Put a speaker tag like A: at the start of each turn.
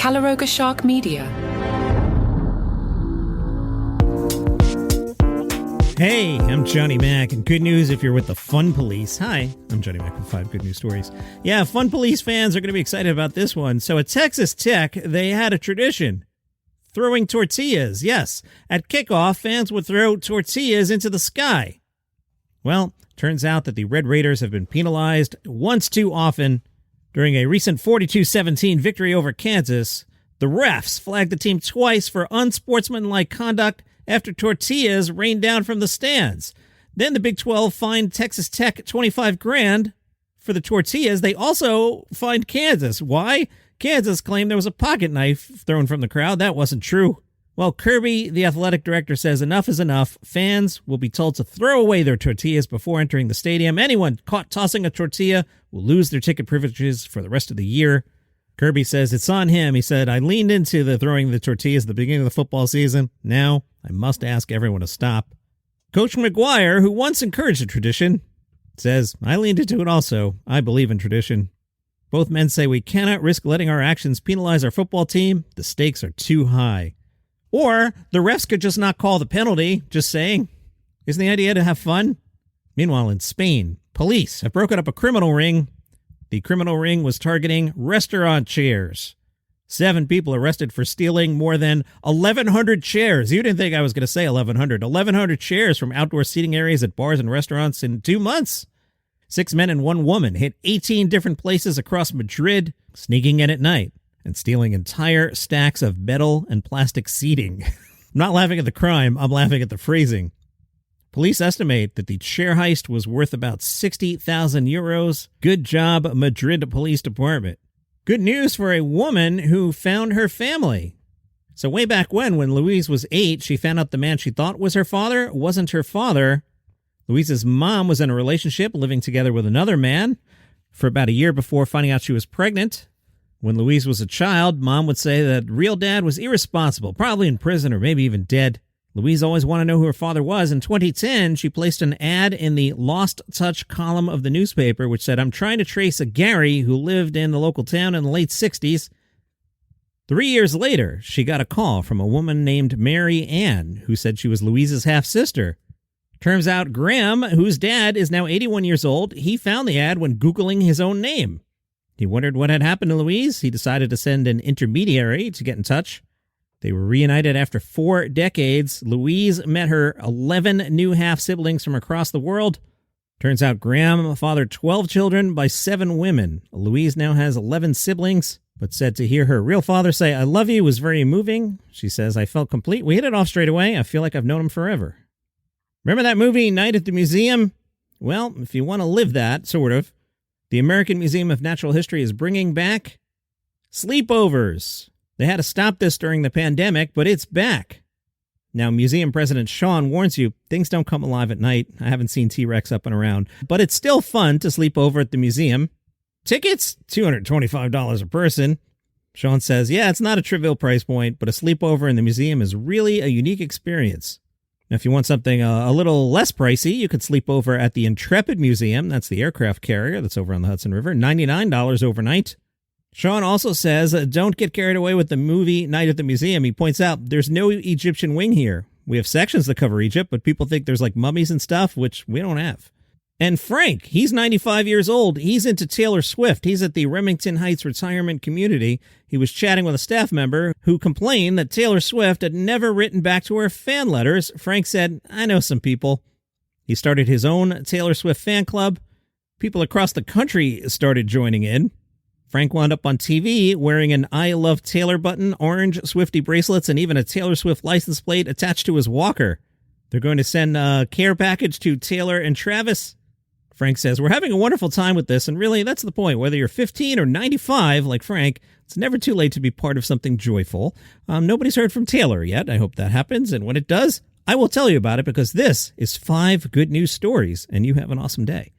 A: Caloroga Shark Media.
B: Hey, I'm Johnny Mac, and good news if you're with the Fun Police. Hi, I'm Johnny Mac with 5 good news stories. Yeah, Fun Police fans are going to be excited about this one. So at Texas Tech, they had a tradition. Throwing tortillas, yes. At kickoff, fans would throw tortillas into the sky. Well, turns out that the Red Raiders have been penalized once too often. During a recent 42-17 victory over Kansas, the refs flagged the team twice for unsportsmanlike conduct after tortillas rained down from the stands. Then the Big 12 fined Texas Tech $25,000 for the tortillas. They also fined Kansas. Why? Kansas claimed there was a pocket knife thrown from the crowd. That wasn't true. Well, Kirby, the athletic director, says enough is enough. Fans will be told to throw away their tortillas before entering the stadium. Anyone caught tossing a tortilla will lose their ticket privileges for the rest of the year. Kirby says it's on him. He said, I leaned into the throwing the tortillas at the beginning of the football season. Now I must ask everyone to stop. Coach McGuire, who once encouraged a tradition, says, I leaned into it also. I believe in tradition. Both men say we cannot risk letting our actions penalize our football team. The stakes are too high. Or the refs could just not call the penalty, just saying. Isn't the idea to have fun? Meanwhile, in Spain, police have broken up a criminal ring. The criminal ring was targeting restaurant chairs. 7 people arrested for stealing more than 1,100 chairs. You didn't think I was going to say 1,100. 1,100 chairs from outdoor seating areas at bars and restaurants in 2 months. 6 men and 1 woman hit 18 different places across Madrid, sneaking in at night and stealing entire stacks of metal and plastic seating. I'm not laughing at the crime, I'm laughing at the phrasing. Police estimate that the chair heist was worth about 60,000 euros. Good job, Madrid Police Department. Good news for a woman who found her family. So way back when Louise was 8, she found out the man she thought was her father wasn't her father. Louise's mom was in a relationship, living together with another man for about a year before finding out she was pregnant. When Louise was a child, Mom would say that real dad was irresponsible, probably in prison or maybe even dead. Louise always wanted to know who her father was. In 2010, she placed an ad in the Lost Touch column of the newspaper, which said, I'm trying to trace a Gary who lived in the local town in the late 60s. 3 years later, she got a call from a woman named Mary Ann, who said she was Louise's half-sister. Turns out Graham, whose dad is now 81 years old, he found the ad when Googling his own name. He wondered what had happened to Louise. He decided to send an intermediary to get in touch. They were reunited after 4 decades. Louise met her 11 new half-siblings from across the world. Turns out Graham fathered 12 children by 7 women. Louise now has 11 siblings, but said to hear her real father say, I love you, was very moving. She says, I felt complete. We hit it off straight away. I feel like I've known him forever. Remember that movie, Night at the Museum? Well, if you want to live that, sort of, the American Museum of Natural History is bringing back sleepovers. They had to stop this during the pandemic, but it's back. Now, museum president Sean warns you, things don't come alive at night. I haven't seen T-Rex up and around, but it's still fun to sleep over at the museum. Tickets, $225 a person. Sean says, yeah, it's not a trivial price point, but a sleepover in the museum is really a unique experience. Now, if you want something a little less pricey, you could sleep over at the Intrepid Museum. That's the aircraft carrier that's over on the Hudson River. $99 overnight. Sean also says, don't get carried away with the movie Night at the Museum. He points out there's no Egyptian wing here. We have sections that cover Egypt, but people think there's like mummies and stuff, which we don't have. And Frank, he's 95 years old. He's into Taylor Swift. He's at the Remington Heights retirement community. He was chatting with a staff member who complained that Taylor Swift had never written back to her fan letters. Frank said, I know some people. He started his own Taylor Swift fan club. People across the country started joining in. Frank wound up on TV wearing an I Love Taylor button, orange Swiftie bracelets, and even a Taylor Swift license plate attached to his walker. They're going to send a care package to Taylor and Travis. Frank says, we're having a wonderful time with this, and really, that's the point. Whether you're 15 or 95, like Frank, it's never too late to be part of something joyful. Nobody's heard from Taylor yet. I hope that happens, and when it does, I will tell you about it, because this is 5 good news stories, and you have an awesome day.